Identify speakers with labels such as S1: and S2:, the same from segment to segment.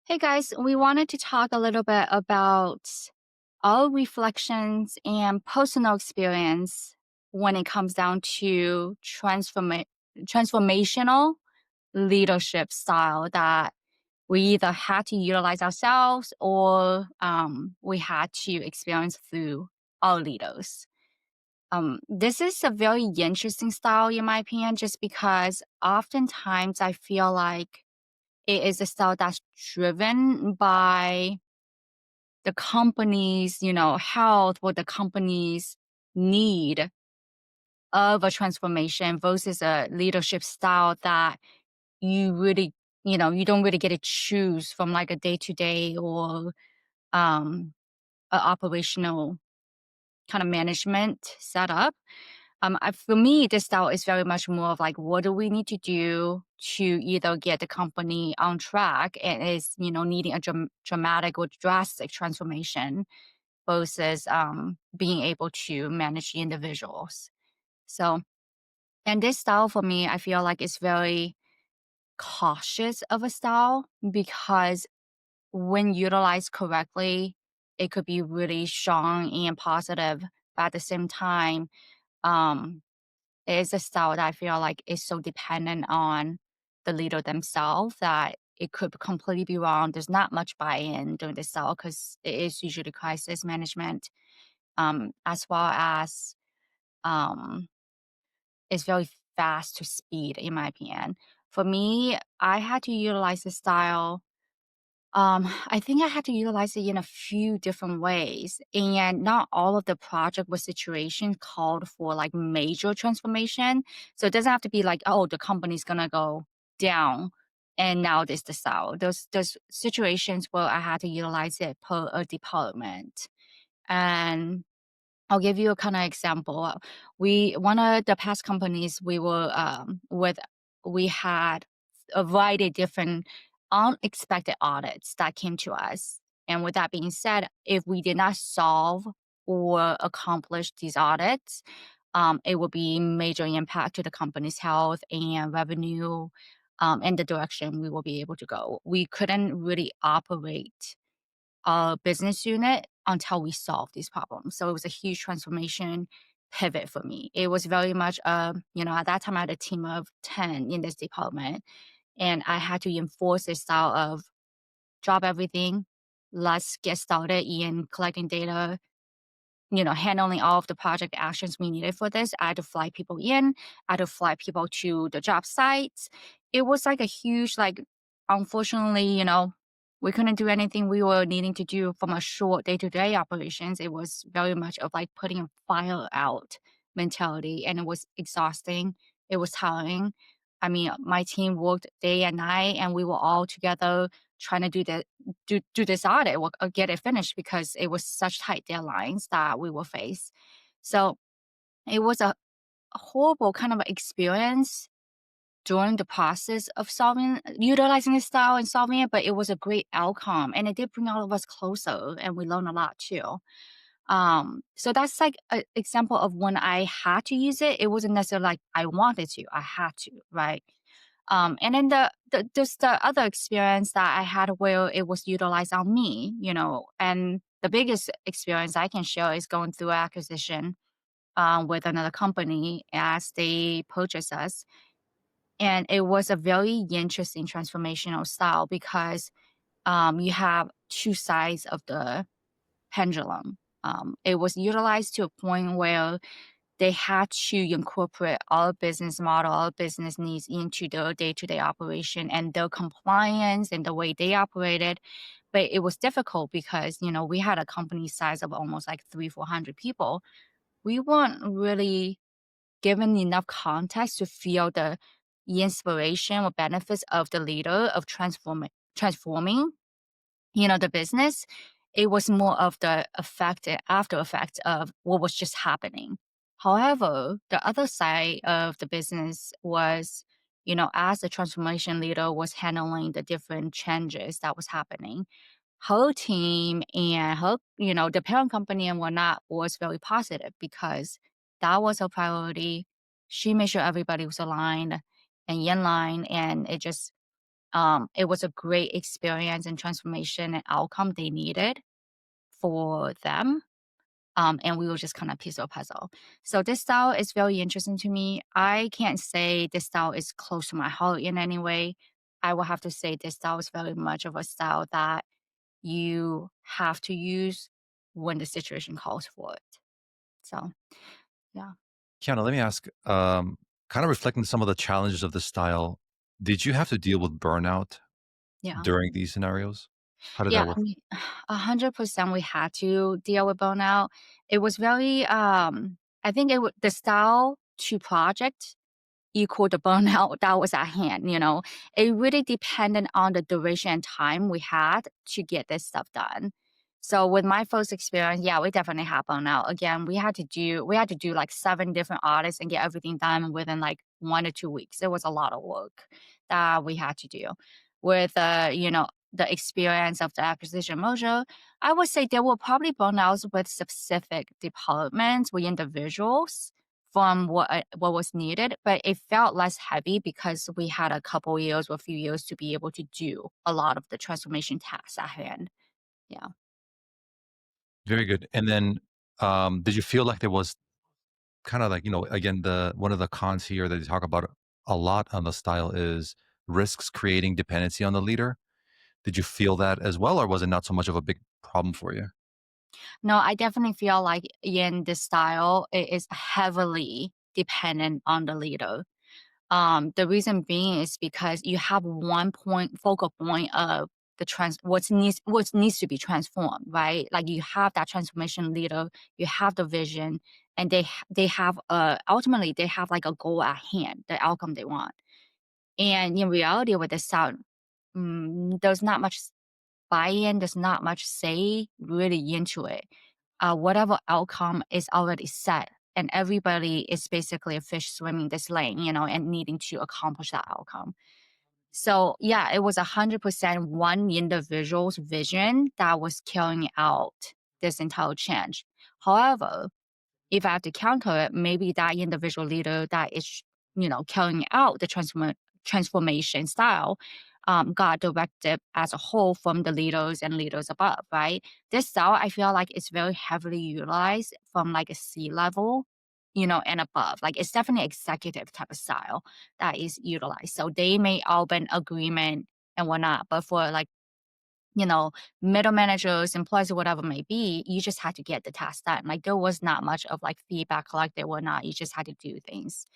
S1: Hey guys, we wanted to talk a little bit about our reflections and personal experience when it comes down to transformational leadership style that we either had to utilize ourselves or we had to experience through our leaders. This is a very interesting style, in my opinion, just because oftentimes I feel like it is a style that's driven by the company's, health or the company's need of a transformation versus a leadership style that you really, you don't really get to choose from like a day to day or a operational kind of management setup. For me, this style is very much more of like, what do we need to do to either get the company on track and is, needing a dramatic or drastic transformation versus being able to manage the individuals. So, and this style for me, I feel like it's very cautious of a style because when utilized correctly, it could be really strong and positive. But at the same time, um, it is a style that I feel like is so dependent on the leader themselves that it could completely be wrong. There's not much buy-in during this style because it is usually crisis management, as well as um, it's very fast to speed, in my opinion. For me, I had to utilize the style. I think I had to utilize it in a few different ways, and not all of the project or situation called for like major transformation. So it doesn't have to be like, oh, the company's gonna go down, and now this the style. There's situations where I had to utilize it per a department, and I'll give you a kind of example. We one of the past companies we were with, we had a variety of different unexpected audits that came to us. And with that being said, if we did not solve or accomplish these audits, it would be major impact to the company's health and revenue, and the direction we will be able to go. We couldn't really operate business unit until we solved these problems. So it was a huge transformation pivot for me. It was very much, at that time I had a team of 10 in this department, and I had to enforce this style of drop everything, let's get started in collecting data, handling all of the project actions we needed for this. I had to fly people in, I had to fly people to the job sites. It was like a huge, like, unfortunately, we couldn't do anything we were needing to do from a short day to day operations. It was very much of like putting a fire out mentality, and it was exhausting. It was tiring. I mean, my team worked day and night, and we were all together trying to do this audit or get it finished because it was such tight deadlines that we will face. So it was a horrible kind of experience during the process of utilizing this style and solving it, but it was a great outcome and it did bring all of us closer and we learned a lot too. So that's like an example of when I had to use it. It wasn't necessarily like I wanted to, I had to, right? And then there's the other experience that I had where it was utilized on me, and the biggest experience I can share is going through acquisition with another company as they purchase us. And it was a very interesting transformational style because you have two sides of the pendulum. It was utilized to a point where they had to incorporate our business model, our business needs into their day-to-day operation and their compliance and the way they operated. But it was difficult because, we had a company size of almost like 400 people. We weren't really given enough context to feel the inspiration or benefits of the leader of transforming the business. It was more of the effect, after effect of what was just happening. However, the other side of the business was, as the transformation leader was handling the different changes that was happening, her team and her, the parent company and whatnot was very positive because that was her priority. She made sure everybody was aligned and in line, and it just It was a great experience and transformation and outcome they needed for them. And we were just kind of piece of puzzle. So this style is very interesting to me. I can't say this style is close to my heart in any way. I will have to say this style is very much of a style that you have to use when the situation calls for it. So yeah,
S2: Kiana, let me ask, kind of reflecting some of the challenges of this style, did you have to deal with burnout
S1: yeah.
S2: during these scenarios? How did
S1: Yeah,
S2: that
S1: I
S2: work?
S1: mean, 100% we had to deal with burnout. It was very, I think the style to project equal the burnout that was at hand, you know? It really depended on the duration and time we had to get this stuff done. So with my first experience, yeah, we definitely had burnout. Again, we had to do like 7 different audits and get everything done within like 1 to 2 weeks. It was a lot of work that we had to do. With, the experience of the acquisition merger, I would say there were probably burnouts with specific departments with individuals from what was needed, but it felt less heavy because we had a couple years or a few years to be able to do a lot of the transformation tasks at hand. Yeah.
S2: Very good. And then, did you feel like there was kind of like, again, the one of the cons here that you talk about a lot on the style is risks creating dependency on the leader. Did you feel that as well, or was it not so much of a big problem for you?
S1: No, I definitely feel like in this style, it is heavily dependent on the leader. The reason being is because you have one point focal point of the what needs to be transformed, right? Like you have that transformation leader, you have the vision, and they have ultimately they have like a goal at hand, the outcome they want. And in reality, with the sound, there's not much buy-in, there's not much say really into it. Whatever outcome is already set, and everybody is basically a fish swimming this lane, and needing to accomplish that outcome. So yeah, it was 100% one individual's vision that was carrying out this entire change. However, if I have to counter it, maybe that individual leader that is, carrying out the transformation style, got directive as a whole from the leaders and leaders above, right? This style, I feel like it's very heavily utilized from like a C level, and above. Like it's definitely executive type of style that is utilized. So they may open agreement and whatnot, but for like middle managers, employees, or whatever it may be, you just had to get the task done. Like there was not much of like feedback collected or not. You just had to do things,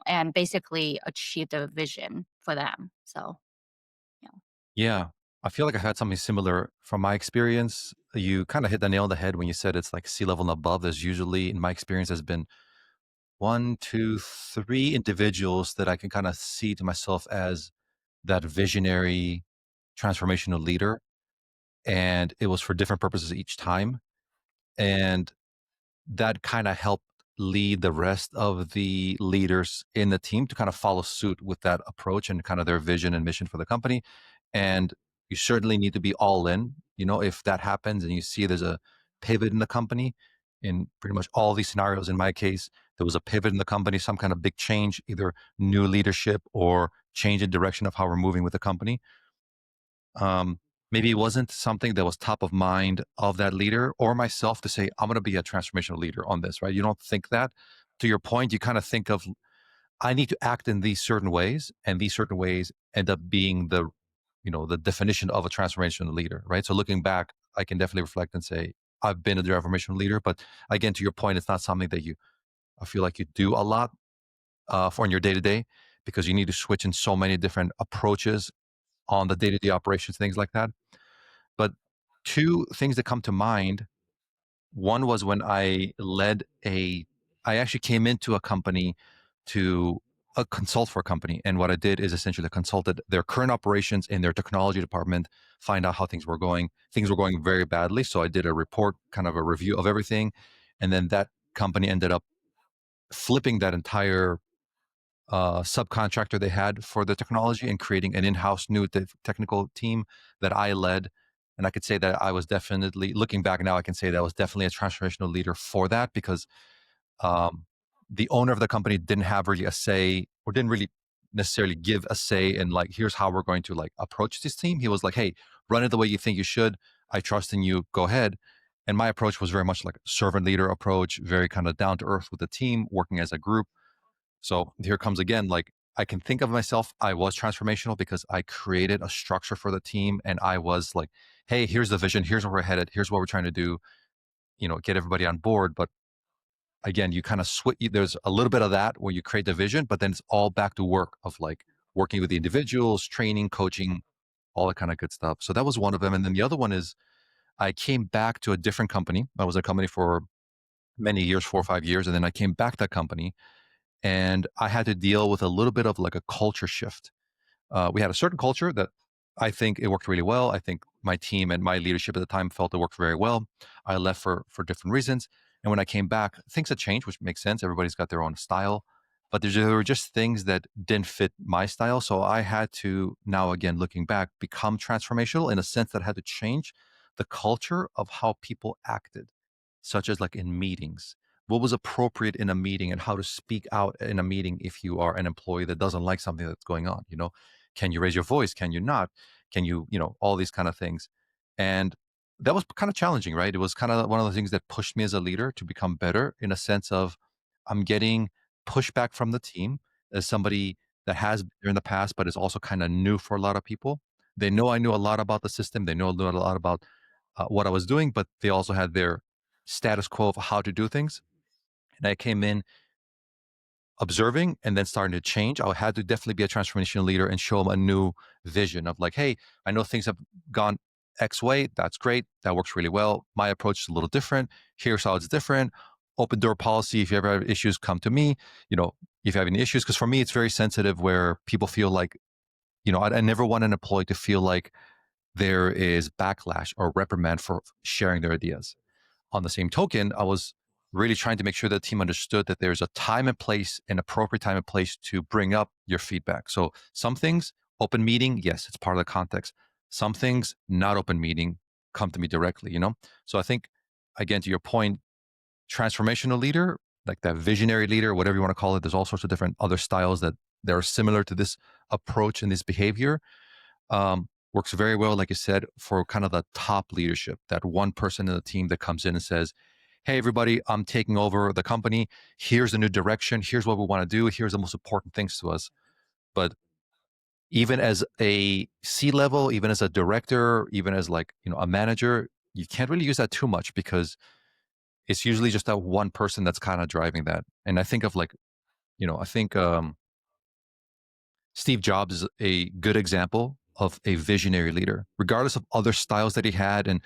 S1: and basically achieve the vision for them. So yeah.
S2: Yeah. I feel like I had something similar from my experience. You kind of hit the nail on the head when you said it's like sea level and above. There's usually, in my experience, has been one, two, three individuals that I can kind of see to myself as that visionary transformational leader. And it was for different purposes each time. And that kind of helped lead the rest of the leaders in the team to kind of follow suit with that approach and kind of their vision and mission for the company. And you certainly need to be all in. If that happens and you see there's a pivot in the company, in pretty much all these scenarios, in my case, there was a pivot in the company, some kind of big change, either new leadership or change in direction of how we're moving with the company. um, Maybe it wasn't something that was top of mind of that leader or myself to say, I'm going to be a transformational leader on this, right? You don't think that. To your point, you kind of think of, I need to act in these certain ways, and these certain ways end up being the definition of a transformational leader, right? So looking back, I can definitely reflect and say, I've been a transformational leader. But again, to your point, it's not something that I feel like you do a lot for in your day to day, because you need to switch in so many different approaches on the day to day operations, things like that. But two things that come to mind. One was when I actually came into a company to consult for a company. And what I did is essentially consulted their current operations in their technology department, find out how things were going. Things were going very badly. So I did a report, kind of a review of everything. And then that company ended up flipping that entire subcontractor they had for the technology and creating an in-house new technical team that I led. And I could say that I was definitely, looking back now, I can say that I was definitely a transformational leader for that, because um, the owner of the company didn't have really a say, or didn't really necessarily give a say and like, here's how we're going to like approach this team. He was like, hey, run it the way you think you should. I trust in you. Go ahead. And my approach was very much like a servant leader approach, very kind of down to earth with the team, working as a group. So here comes again, like I can think of myself, I was transformational because I created a structure for the team and I was like, hey, here's the vision, here's where we're headed, here's what we're trying to do, get everybody on board. But again, you kind of switch, there's a little bit of that where you create the vision, but then it's all back to work of like working with the individuals, training, coaching, all that kind of good stuff. So that was one of them. And then the other one is I came back to a different company. I was a company for many years, 4 or 5 years. And then I came back to that company and I had to deal with a little bit of like a culture shift. We had a certain culture that I think it worked really well. I think my team and my leadership at the time felt it worked very well. I left for different reasons, and when I came back, things had changed, which makes sense. Everybody's got their own style, but there were just things that didn't fit my style. So I had to now, again, looking back, become transformational in a sense that I had to change the culture of how people acted, such as like in meetings. What was appropriate in a meeting and how to speak out in a meeting if you are an employee that doesn't like something that's going on, can you raise your voice? Can you not? Can you, all these kind of things. And that was kind of challenging, right? It was kind of one of the things that pushed me as a leader to become better in a sense of I'm getting pushback from the team as somebody that has been there in the past, but is also kind of new for a lot of people. They know I knew a lot about the system. They know a lot about what I was doing, but they also had their status quo of how to do things. And I came in observing and then starting to change. I had to definitely be a transformation leader and show them a new vision of like, hey, I know things have gone X way. That's great. That works really well. My approach is a little different. Here's how it's different. Open door policy. If you ever have issues, come to me. If you have any issues, because for me, it's very sensitive where people feel like, I never want an employee to feel like there is backlash or reprimand for sharing their ideas. On the same token, I was really trying to make sure that the team understood that there's a time and place, an appropriate time and place to bring up your feedback. So some things, open meeting, yes, it's part of the context. Some things, not open meeting, come to me directly. So I think, again, to your point, transformational leader, like that visionary leader, whatever you want to call it, there's all sorts of different other styles that are similar to this approach and this behavior. Works very well, like you said, for kind of the top leadership, that one person in the team that comes in and says, hey, everybody, I'm taking over the company. Here's the new direction. Here's what we want to do. Here's the most important things to us. But even as a C level, even as a director, even as like, a manager, you can't really use that too much because it's usually just that one person that's kind of driving that. And I think of like, I think Steve Jobs is a good example of a visionary leader, regardless of other styles that he had and,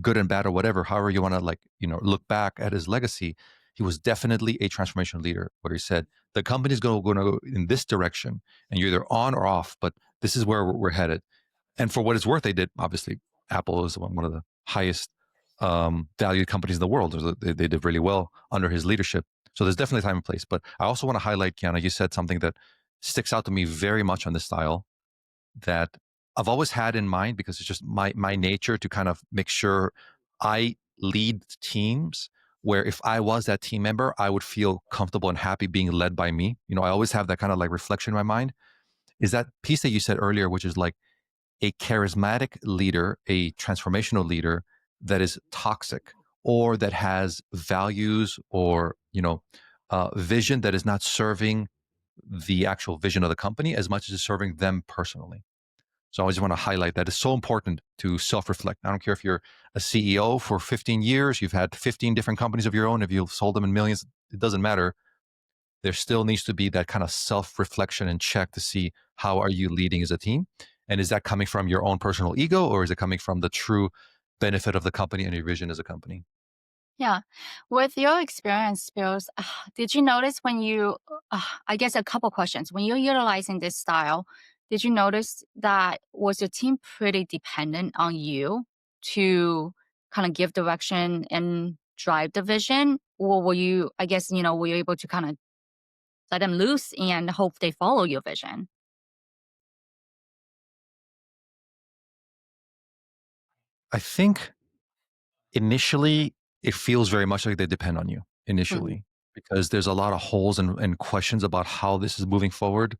S2: good and bad or whatever, however you want to like, look back at his legacy. He was definitely a transformational leader where he said, the company's going to go in this direction and you're either on or off, but this is where we're headed. And for what it's worth, they did. Obviously, Apple is one of the highest valued companies in the world. They did really well under his leadership. So there's definitely time and place. But I also want to highlight, Kiana, you said something that sticks out to me very much on this style that I've always had in mind because it's just my nature to kind of make sure I lead teams where if I was that team member, I would feel comfortable and happy being led by me. I always have that kind of like reflection in my mind. Is that piece that you said earlier, which is like a charismatic leader, a transformational leader that is toxic or that has values or, vision that is not serving the actual vision of the company as much as it's serving them personally. So I just want to highlight that it's so important to self-reflect. I don't care if you're a CEO for 15 years, you've had 15 different companies of your own, if you've sold them in millions, it doesn't matter. There still needs to be that kind of self-reflection and check to see how are you leading as a team? And is that coming from your own personal ego or is it coming from the true benefit of the company and your vision as a company?
S1: Yeah. With your experience, Speros, did you notice when I guess a couple questions. When you're utilizing this style, did you notice that was your team pretty dependent on you to kind of give direction and drive the vision? Or were you, I guess, were you able to kind of let them loose and hope they follow your vision?
S2: I think initially it feels very much like they depend on you
S1: Mhm.
S2: initially because there's a lot of holes and questions about how this is moving forward.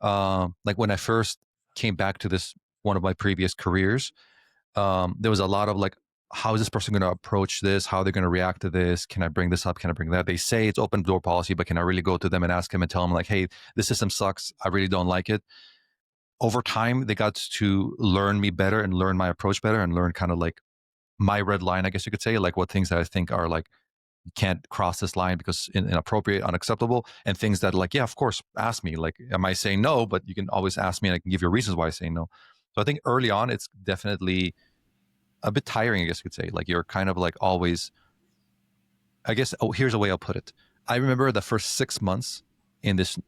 S2: Like when I first came back to this one of my previous careers, there was a lot of like, how is this person going to approach this? How are they going to react to this? Can I bring this up? Can I bring that? They say it's open door policy, but can I really go to them and ask them and tell them like, hey, this system sucks. I really don't like it. Over time, they got to learn me better and learn my approach better and learn kind of like my red line, I guess you could say, like what things that I think are like, you can't cross this line because inappropriate, unacceptable, and things that like, yeah, of course, ask me. Like, am I saying no? But you can always ask me and I can give you reasons why I say no. So I think early on, it's definitely a bit tiring, I guess you could say. Like you're kind of like always, I guess, oh, here's a way I'll put it. I remember the first 6 months in this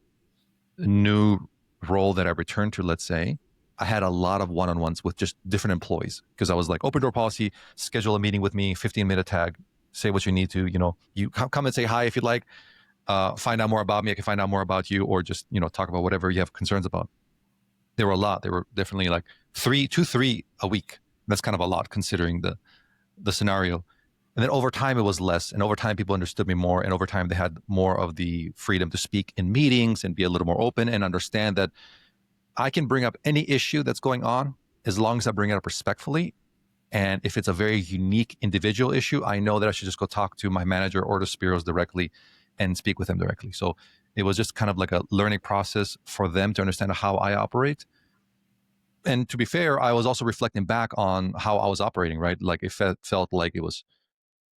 S2: new role that I returned to, let's say, I had a lot of one-on-ones with just different employees because I was like, open door policy, schedule a meeting with me, 15-minute tag, say what you need to, you come and say hi if you'd like, find out more about me. I can find out more about you, or just, talk about whatever you have concerns about. There were a lot. There were definitely like 3 a week. That's kind of a lot considering the scenario. And then over time, it was less. And over time, people understood me more. And over time, they had more of the freedom to speak in meetings and be a little more open and understand that I can bring up any issue that's going on as long as I bring it up respectfully. And if it's a very unique individual issue, I know that I should just go talk to my manager or to Speros directly and speak with them directly. So it was just kind of like a learning process for them to understand how I operate. And to be fair, I was also reflecting back on how I was operating, right? Like if it felt like it was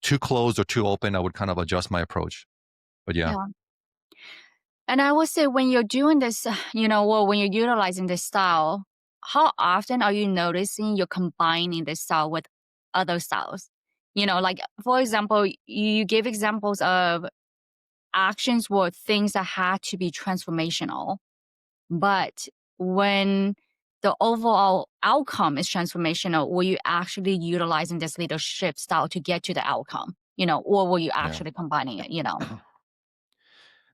S2: too closed or too open, I would kind of adjust my approach. But yeah.
S1: Yeah. And I would say when you're doing this, well, when you're utilizing this style, how often are you noticing you're combining this style with other styles? Like for example, you give examples of actions were things that had to be transformational. But when the overall outcome is transformational, were you actually utilizing this leadership style to get to the outcome? Or were you
S2: Yeah.
S1: actually combining it?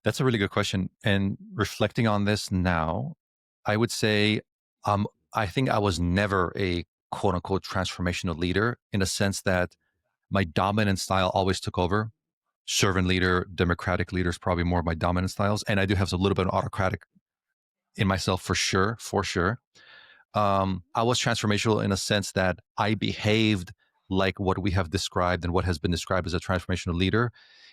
S2: That's a really good question. And reflecting on this now, I would say I think I was never a quote unquote transformational leader in a sense that my dominant style always took over. Servant leader, democratic leader is probably more of my dominant styles. And I do have a little bit of autocratic in myself for sure, for sure. I was transformational in a sense that I behaved like what we have described and what has been described as a transformational leader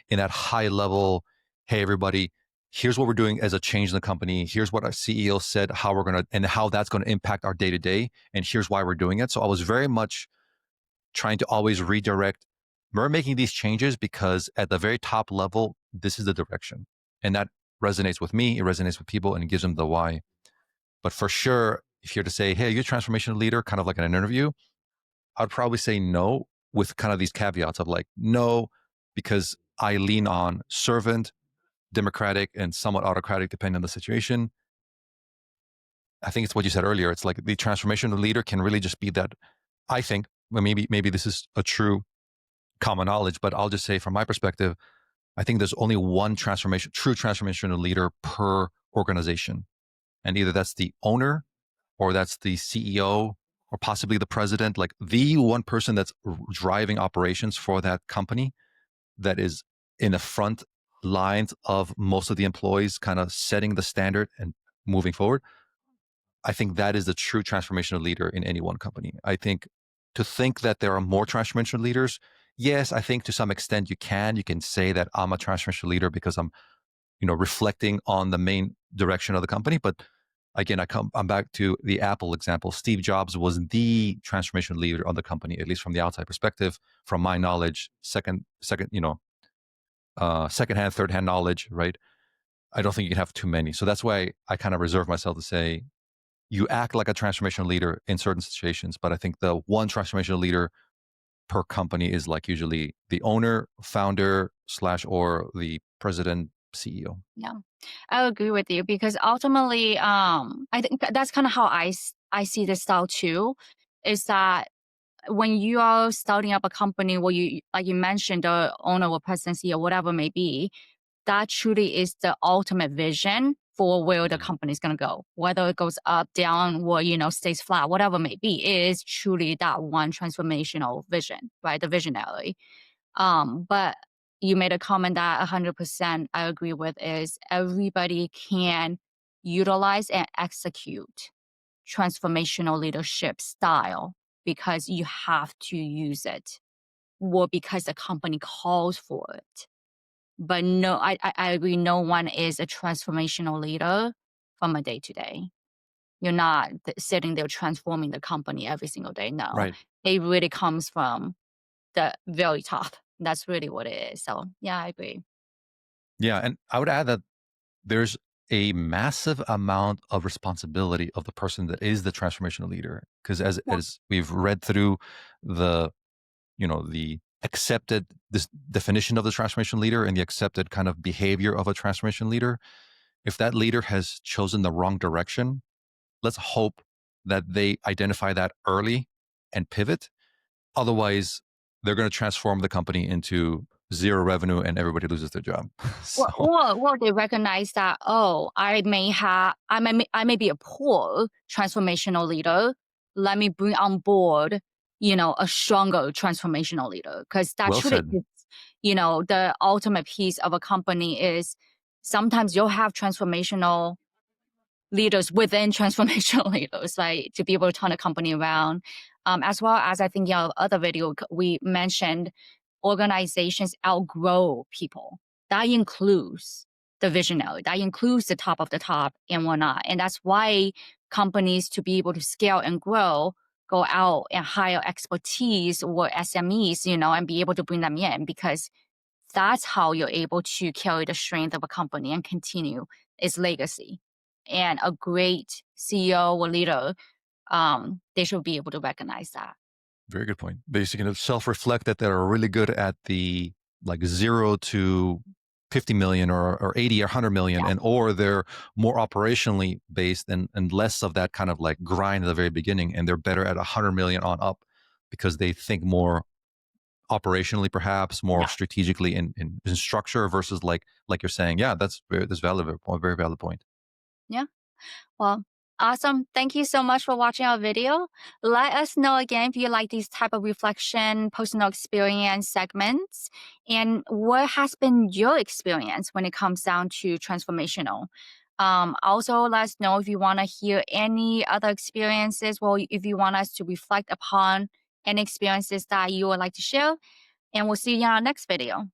S2: in that high level. Hey, everybody, here's what we're doing as a change in the company. Here's what our CEO said, how we're going to, and how that's going to impact our day to day. And here's why we're doing it. So I was very much trying to always redirect. We're making these changes because at the very top level, this is the direction. And that resonates with me. It resonates with people and it gives them the why. But for sure, if you're to say, hey, are you a transformation leader, kind of like in an interview, I'd probably say no, with kind of these caveats of like, no, because I lean on servant, democratic, and somewhat autocratic, depending on the situation. I think it's what you said earlier. It's like the transformational leader can really just be that. I think, well, maybe this is a true common knowledge, but I'll just say from my perspective, I think there's only one true transformational leader per organization. And either that's the owner or that's the CEO or possibly the president, like the one person that's driving operations for that company, that is in the front lines of most of the employees, kind of setting the standard and moving forward. I think that is the true transformational leader in any one company. I think to think that there are more transformational leaders, yes, I think to some extent you can say that I'm a transformational leader because I'm, reflecting on the main direction of the company. But again, I'm back to the Apple example. Steve Jobs was the transformation leader of the company, at least from the outside perspective. From my knowledge, secondhand, third-hand knowledge, right? I don't think you can have too many. So that's why I kind of reserve myself to say you act like a transformational leader in certain situations, but I think the one transformational leader per company is like usually the owner, founder slash or the president, CEO.
S1: Yeah, I agree with you because ultimately, I think that's kind of how I see this style too. Is that when you are starting up a company where you, like you mentioned, the owner or presidency or whatever it may be, that truly is the ultimate vision for where the
S2: Mhm.
S1: company is going to go. Whether it goes up, down, or stays flat, whatever it may be, it is truly that one transformational vision, right? The visionary. But you made a comment that 100% I agree with is everybody can utilize and execute transformational leadership style because you have to use it or because the company calls for it. But no, I agree. No one is a transformational leader from a day to day. You're not sitting there transforming the company every single day. No,
S2: Right.
S1: it really comes from the very top. That's really what it is. So yeah, I agree.
S2: Yeah, and I would add that there's a massive amount of responsibility of the person that is the transformational leader, because
S1: Yeah,
S2: as we've read through the the accepted this definition of the transformation leader and the accepted kind of behavior of a transformation leader, if that leader has chosen the wrong direction, let's hope that they identify that early and pivot. Otherwise, they're going to transform the company into zero revenue and everybody loses their job.
S1: Or,
S2: So,
S1: or they recognize that, oh, I may be a poor transformational leader. Let me bring on board, a stronger transformational leader. Because that
S2: well
S1: truly
S2: said.
S1: is, the ultimate piece of a company is sometimes you'll have transformational leaders within transformational leaders, right? To be able to turn a company around. As well as I think, other video we mentioned organizations outgrow people. That includes the visionary, that includes the top of the top and whatnot. And that's why companies to be able to scale and grow go out and hire expertise or SMEs, and be able to bring them in because that's how you're able to carry the strength of a company and continue its legacy. And a great CEO or leader, they should be able to recognize that.
S2: Very good point. Basically, self-reflect that they're really good at the like 0 to 50 million or 80 or 100 million,
S1: Yeah,
S2: and or they're more operationally based and less of that kind of like grind at the very beginning, and they're better at 100 million on up because they think more operationally, perhaps more
S1: yeah,
S2: strategically in structure versus like you're saying. Yeah, that's valid, a very valid point.
S1: yeah. Well, awesome. Thank you so much for watching our video. Let us know again if you like these type of reflection, personal experience segments, and what has been your experience when it comes down to transformational. Also, let us know if you want to hear any other experiences, or if you want us to reflect upon any experiences that you would like to share. And we'll see you in our next video.